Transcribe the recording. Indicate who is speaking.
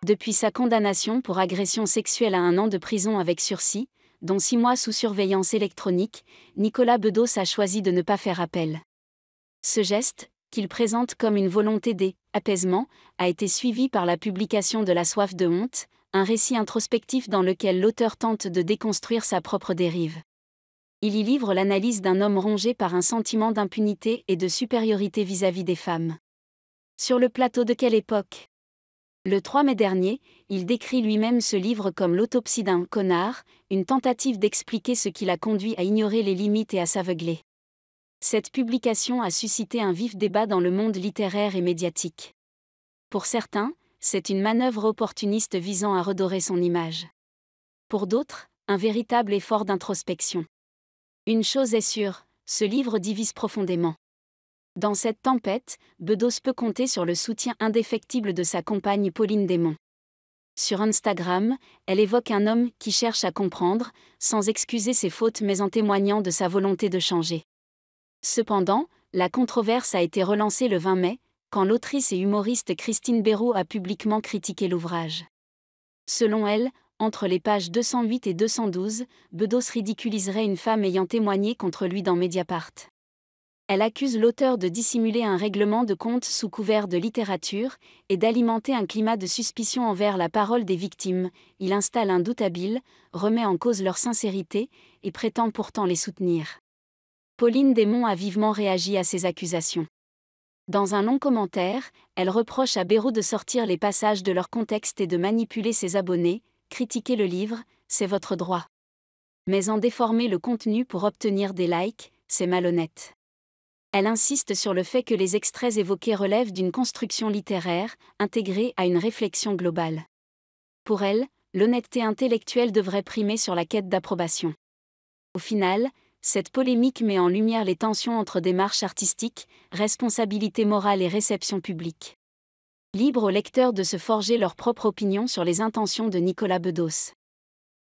Speaker 1: Depuis sa condamnation pour agression sexuelle à 1 an de prison avec sursis, dont 6 mois sous surveillance électronique, Nicolas Bedos a choisi de ne pas faire appel. Ce geste, qu'il présente comme une volonté d'apaisement, a été suivi par la publication de La soif de honte, un récit introspectif dans lequel l'auteur tente de déconstruire sa propre dérive. Il y livre l'analyse d'un homme rongé par un sentiment d'impunité et de supériorité vis-à-vis des femmes. Sur le plateau de quelle époque ? Le 3 mai dernier, il décrit lui-même ce livre comme l'autopsie d'un connard, une tentative d'expliquer ce qui l'a conduit à ignorer les limites et à s'aveugler. Cette publication a suscité un vif débat dans le monde littéraire et médiatique. Pour certains, c'est une manœuvre opportuniste visant à redorer son image. Pour d'autres, un véritable effort d'introspection. Une chose est sûre, ce livre divise profondément. Dans cette tempête, Bedos peut compter sur le soutien indéfectible de sa compagne Pauline Desmonts. Sur Instagram, elle évoque un homme qui cherche à comprendre, sans excuser ses fautes mais en témoignant de sa volonté de changer. Cependant, la controverse a été relancée le 20 mai, quand l'autrice et humoriste Christine Béraud a publiquement critiqué l'ouvrage. Selon elle, entre les pages 208 et 212, Bedos ridiculiserait une femme ayant témoigné contre lui dans Mediapart. Elle accuse l'auteur de dissimuler un règlement de compte sous couvert de littérature et d'alimenter un climat de suspicion envers la parole des victimes. Il installe un doute habile, remet en cause leur sincérité et prétend pourtant les soutenir. Pauline Desmonts a vivement réagi à ces accusations. Dans un long commentaire, elle reproche à Béraud de sortir les passages de leur contexte et de manipuler ses abonnés. Critiquer le livre, c'est votre droit. Mais en déformer le contenu pour obtenir des likes, c'est malhonnête. Elle insiste sur le fait que les extraits évoqués relèvent d'une construction littéraire, intégrée à une réflexion globale. Pour elle, l'honnêteté intellectuelle devrait primer sur la quête d'approbation. Au final, cette polémique met en lumière les tensions entre démarche artistique, responsabilité morale et réception publique. Libre aux lecteurs de se forger leur propre opinion sur les intentions de Nicolas Bedos.